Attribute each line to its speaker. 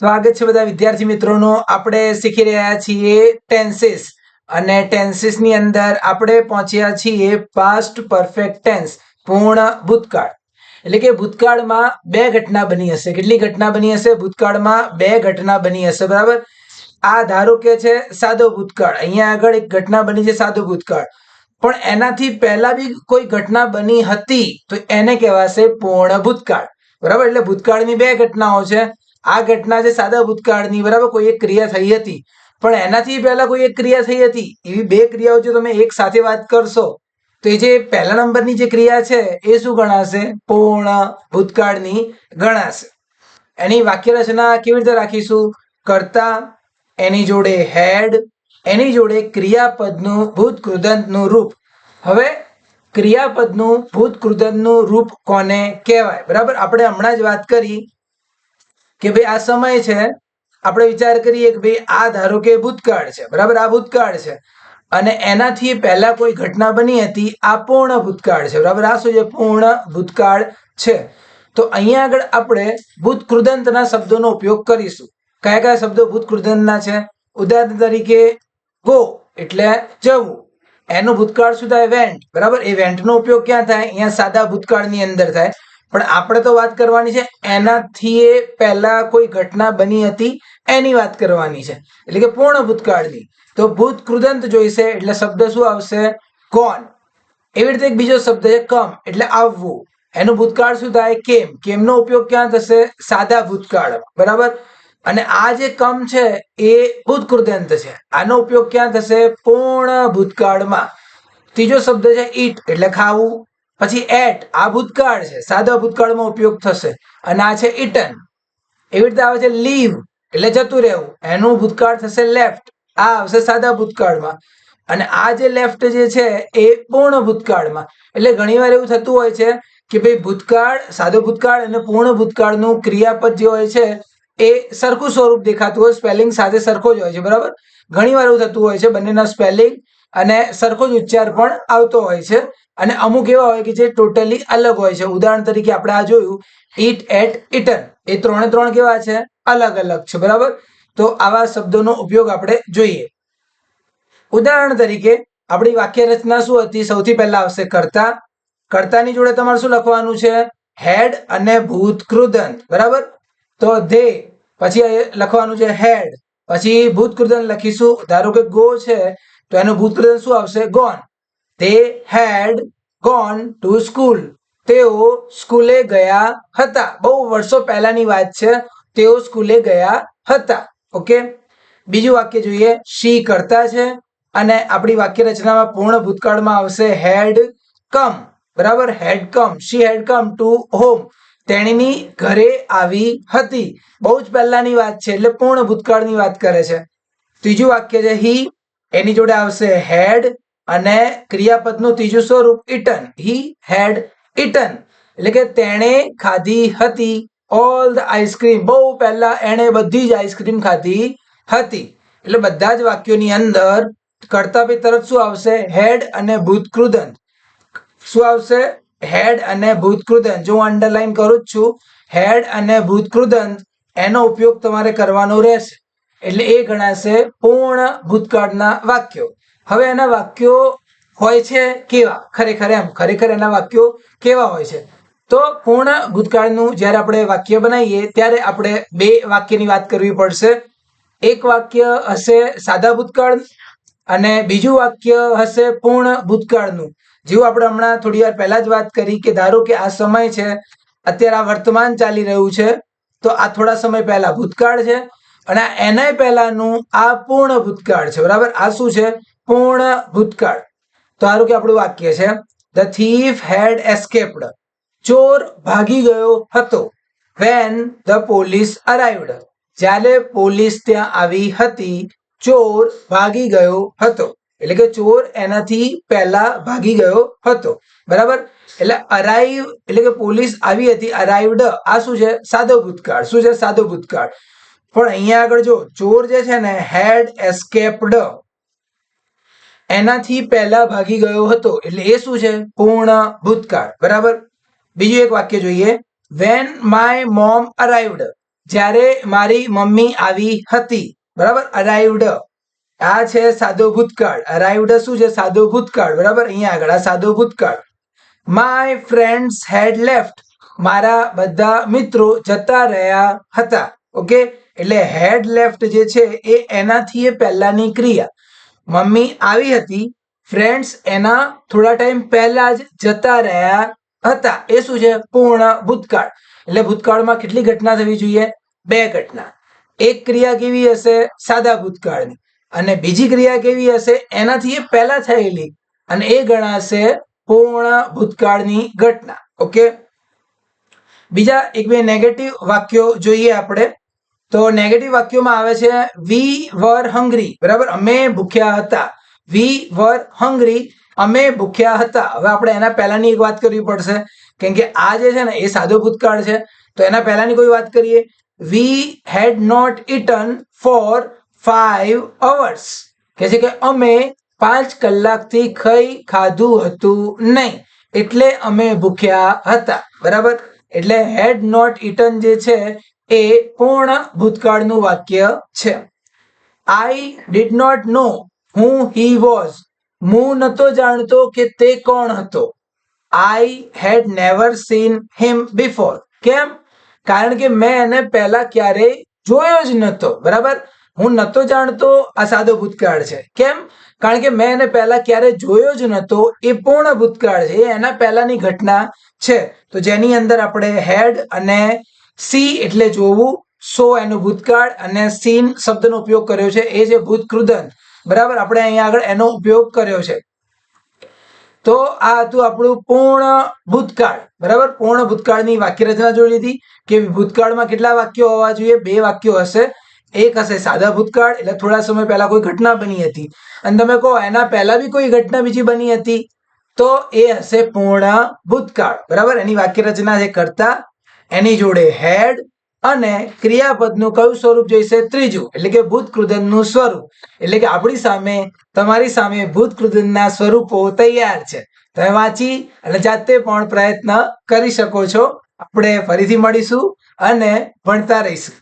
Speaker 1: સ્વાગત છે બધા વિદ્યાર્થી મિત્રોનો। આપણે શીખી રહ્યા છીએ ટેન્સીસ અને ટેન્સીસ ની અંદર આપણે પહોંચ્યા છીએ પાસ્ટ પરફેક્ટ ટેન્સ, પૂર્ણ ભૂતકાળ। એટલે કે ભૂતકાળમાં બે ઘટના બની હશે। કેટલી ઘટના બની હશે? ભૂતકાળમાં બે ઘટના બની હશે, બરાબર। આ ધારો કે છે સાદો ભૂતકાળ, અહીંયા આગળ એક ઘટના બની છે સાદો ભૂતકાળ, પણ એનાથી પહેલા બી કોઈ ઘટના બની હતી તો એને કહેવાશે પૂર્ણ ભૂતકાળ, બરાબર। એટલે ભૂતકાળની બે ઘટનાઓ છે। આ ઘટના છે સાદા ભૂતકાળની, બરાબર, કોઈ એક ક્રિયા થઈ હતી, પણ એનાથી પહેલા કોઈ એક ક્રિયા થઈ હતી। એવી બે ક્રિયાઓ જો તમે એક સાથે વાત કરશો તો એ જે પહેલા નંબરની જે ક્રિયા છે એ શું ગણાશે? પૂર્ણ ભૂતકાળની ગણાશે। એની વાક્ય રચના કેવી રીતે રાખીશું? કર્તા, એની જોડે હેડ, એની જોડે ક્રિયાપદનું ભૂતકૃદંતનું રૂપ। હવે ક્રિયાપદનું ભૂતકૃદંતનું રૂપ કોને કહેવાય? બરાબર, આપણે હમણાં જ વાત કરી કે ભાઈ આ સમય છે, આપણે વિચાર કરીએ કે ભાઈ આ ધારો કે ભૂતકાળ છે, બરાબર, આ ભૂતકાળ છે અને એનાથી પહેલા કોઈ ઘટના બની હતી, આ પૂર્ણ ભૂતકાળ છે, બરાબર। આ શું છે? પૂર્ણ ભૂતકાળ છે। તો અહીંયા આગળ આપણે ભૂતકૃદંતના શબ્દોનો ઉપયોગ કરીશું। કયા કયા શબ્દો ભૂતકૃદંતના છે? ઉદાહરણ તરીકે ગો એટલે જવું, એનું ભૂતકાળ શું થાય? વેન્ટ, બરાબર। એ વેન્ટનો ઉપયોગ ક્યાં થાય? અહીંયા સાદા ભૂતકાળની અંદર થાય, પણ આપણે તો વાત કરવાની છે એનાથી પહેલા કોઈ ઘટના બની હતી એની વાત કરવાની છે, એટલે કે પૂર્ણ ભૂતકાળની। તો ભૂતકૃદંત જોઈશે એટલે શબ્દ શું આવશે? ગોન। એવી રીતે એક બીજો શબ્દ છે કમ એટલે આવવું, એનું ભૂતકાળ શું થાય? કેમ। કેમનો ઉપયોગ ક્યાં થશે? સાદા ભૂતકાળ, બરાબર। અને આ જે કમ છે એ ભૂતકૃદંત છે, આનો ઉપયોગ ક્યાં થશે? પૂર્ણ ભૂતકાળમાં। ત્રીજો શબ્દ છે ઈટ એટલે ખાવું, પછી એટ, આ ભૂતકાળ છે, સાદા ભૂતકાળમાં ઉપયોગ થશે, અને આ છે ઇટન। એવી રીતે આવે છે લીવ એટલે જતું રહેવું, એનું ભૂતકાળ થશે લેફ્ટ, આ આવશે સાદા ભૂતકાળમાં, અને આ જે લેફ્ટ જે છે એ પૂર્ણ ભૂતકાળમાં। એટલે ઘણીવાર એવું થતું હોય છે કે ભાઈ ભૂતકાળ, સાદો ભૂતકાળ અને પૂર્ણ ભૂતકાળનું ક્રિયાપદ જે હોય છે એ સરખું સ્વરૂપ દેખાતું હોય, સ્પેલિંગ સાથે સરખો જ હોય છે, બરાબર। ઘણીવાર એવું થતું હોય છે, બંનેના સ્પેલિંગ અને સરખો જ ઉચ્ચાર પણ આવતો હોય છે, અને અમુક એવા હોય કે જે ટોટલી અલગ હોય છે। ઉદાહરણ તરીકે આપણે આ જોયું ઈટ, એટ, ઇટન, એ ત્રણે ત્રણ કેવા છે? અલગ અલગ છે, બરાબર। તો આવા શબ્દોનો ઉપયોગ આપણે જોઈએ। ઉદાહરણ તરીકે આપણી વાક્ય રચના શું હતી? સૌથી પહેલા આવશે કર્તા, કર્તાની જોડે તમારે શું લખવાનું છે? હેડ અને ભૂતકૃદંત, બરાબર। તો ધે, પછી લખવાનું છે હેડ, પછી ભૂતકૃદંત લખીશું, ધારો કે ગો છે તો એનું ભૂતકૃદંત શું આવશે? Gone. They had gone to school. તેઓ સ્કૂલે ગયા હતા, બહુ વર્ષો પહેલાની વાત છે, તેઓ સ્કૂલે ગયા હતા, ઓકે। બીજું વાક્ય જોઈએ, શી કરતા છે અને આપણી વાક્ય રચનામાં પૂર્ણ ભૂતકાળમાં આવશે હેડ કમ, બરાબર। હેડ કમ, શી હેડ કમ ટુ હોમ, તેણીની ઘરે આવી હતી, બહુ જ પહેલાની વાત છે એટલે પૂર્ણ ભૂતકાળની વાત કરે છે। ત્રીજું વાક્ય છે હી, એની જોડે આવશે હેડ અને ક્રિયાપદનું ત્રીજું સ્વરૂપ ઇટન, હી હેડ ઇટન, એટલે કે તેણે ખાધી હતી ઓલ ધ આઈસ્ક્રીમ, બહુ પહેલા એણે બધી જ આઈસ્ક્રીમ ખાધી હતી। એટલે બધા જ વાક્યોની અંદર કરતા પછી તરત શું આવશે? હેડ અને ભૂતકૃદંત। શું આવશે? હેડ અને ભૂતકૃદંત। જો હું અંડરલાઈન કરું જ છું, હેડ અને ભૂતકૃદંત, એનો ઉપયોગ તમારે કરવાનો રહેશે, એટલે એ ગણાશે પૂર્ણ ભૂતકાળના વાક્યો। હવે એના વાક્યો હોય છે કેવા? ખરેખર એમ, ખરેખર એના વાક્યો કેવા હોય છે? તો પૂર્ણ ભૂતકાળનું જ્યારે આપણે વાક્ય બનાવીએ ત્યારે આપણે બે વાક્યની વાત કરવી પડશે। એક વાક્ય હશે સાદા ભૂતકાળ અને બીજું વાક્ય હશે પૂર્ણ ભૂતકાળનું। જેવું આપણે હમણાં થોડી વાર પહેલા જ વાત કરી કે ધારો કે આ સમય છે, અત્યારે આ વર્તમાન ચાલી રહ્યું છે, તો આ થોડા સમય પહેલા ભૂતકાળ છે, અને એના પહેલાનું આ પૂર્ણ ભૂતકાળ છે, બરાબર। આ શું છે? પૂર્ણ ભૂતકાળ। તો સારું કે આપણું વાક્ય છે ધ થીફ હેડ એસ્કેપ્ડ, ચોર ભાગી ગયો હતો, વેન ધ પોલીસ અરાઇવ્ડ, જ્યારે પોલીસ ત્યાં આવી હતી, ચોર ભાગી ગયો હતો, એટલે કે ચોર એનાથી પહેલા ભાગી ગયો હતો, બરાબર। એટલે અરાઈવ એટલે કે પોલીસ આવી હતી, અરાઇવ્ડ આ શું છે? સાદો ભૂતકાળ। શું છે? સાદો ભૂતકાળ। પણ અહીંયા આગળ જો ચોર જે છે ને હેડ એસ્કેપ્ડ, એનાથી પહેલા ભાગી ગયો હતો, એટલે એ શું છે? પૂર્ણ ભૂતકાળ, બરાબર। બીજું એક વાક્ય જોઈએ, વેન માય મોમ અરાઇવ્ડ, જ્યારે મારી મમ્મી આવી હતી. બરાબર, અરાઇવ્ડ આ છે સાદો ભૂતકાળ. અરાઇવ્ડ શું છે? સાદો ભૂતકાળ. બરાબર, અહીંયા આગળ આ સાદો ભૂતકાળ. માય ફ્રેન્ડ્સ હેડ લેફ્ટ, મારા બધા મિત્રો જતા રહ્યા હતા. ઓકે, એટલે હેડ લેફ્ટ જે છે એ એનાથી પહેલાની ક્રિયા. મમ્મી આવી હતી, ફ્રેન્ડ્સ એના થોડા ટાઈમ પહેલા જ જતા રહ્યા હતા. એ શું છે? પૂર્ણ ભૂતકાળ. એટલે ભૂતકાળમાં કેટલી ઘટના થવી જોઈએ? 2 ઘટના. એક ક્રિયા કેવી હશે? સાદા ભૂતકાળની. અને બીજી ક્રિયા કેવી હશે? એનાથી એ પહેલા થયેલી, અને એ ગણાશે પૂર્ણ ભૂતકાળની ઘટના. ઓકે, બીજા એક બે નેગેટિવ વાક્યો જોઈએ આપણે. તો નેગેટિવ વાક્યોમાં આવે છે વી વર હંગ્રી. બરાબર, અમે ભૂખ્યા હતા. વી વર હંગ્રી, અમે ભૂખ્યા હતા. હવે આપણે એના પહેલાની એક વાત કરવી પડશે, કેમ કે આ જે છે ને એ સાદો ભૂતકાળ છે. તો એના પહેલાની કોઈ વાત કરીએ. We had not eaten for 5 hours, કે છે કે અમે 5 કલાકથી ખાધું હતું નહીં, એટલે અમે ભૂખ્યા હતા. બરાબર, એટલે હેડ નોટ ઇટન જે છે એ પૂર્ણ ભૂતકાળનું વાક્ય છે. I did not know who he was, હું નતો જાણતો કે તે કોણ હતો. I had never seen him before. કેમ? કારણ કે મેં એને પહેલા ક્યારેય જોયો જ નતો. બરાબર, હું નતો જાણતો, આ સાદો ભૂતકાળ છે. કેમ? કારણ કે મેં એને પહેલા ક્યારે જોયો જ નતો. એ પૂર્ણ ભૂતકાળ છે, એના પહેલાની ઘટના છે. તો જેની અંદર આપણે હેડ અને સી એટલે જોવું, સો એનું ભૂતકાળ, અને સીન શબ્દનો ઉપયોગ કર્યો છે, એ છે ભૂતકૃદંત. બરાબર, આપણે અહીંયા આગળ એનો ઉપયોગ કર્યો છે. તો આ હતું આપણું પૂર્ણ ભૂતકાળ. બરાબર, પૂર્ણ ભૂતકાળની વાક્ય રચના જોઈ લીધી કે ભૂતકાળમાં કેટલા વાક્યો હોવા જોઈએ? 2 વાક્યો હશે. એક હશે સાદા ભૂતકાળ, એટલે થોડા સમય પહેલા કોઈ ઘટના બની હતી, અને તમે કહો એના પહેલા બી કોઈ ઘટના બીજી બની હતી, તો એ હશે પૂર્ણ ભૂતકાળ. બરાબર, એની વાક્ય રચના જે કરતા એની જોડે હેડ અને ક્રિયાપદનું કયું સ્વરૂપ જોઈશે? ત્રીજું, એટલે કે ભૂતકૃદંતનું સ્વરૂપ. એટલે કે આપણી સામે, તમારી સામે ભૂતકૃદંતના સ્વરૂપો તૈયાર છે. તમે વાંચી અને જાતે પણ પ્રયત્ન કરી શકો છો. આપણે ફરીથી મળીશું અને ભણતા રહીશું.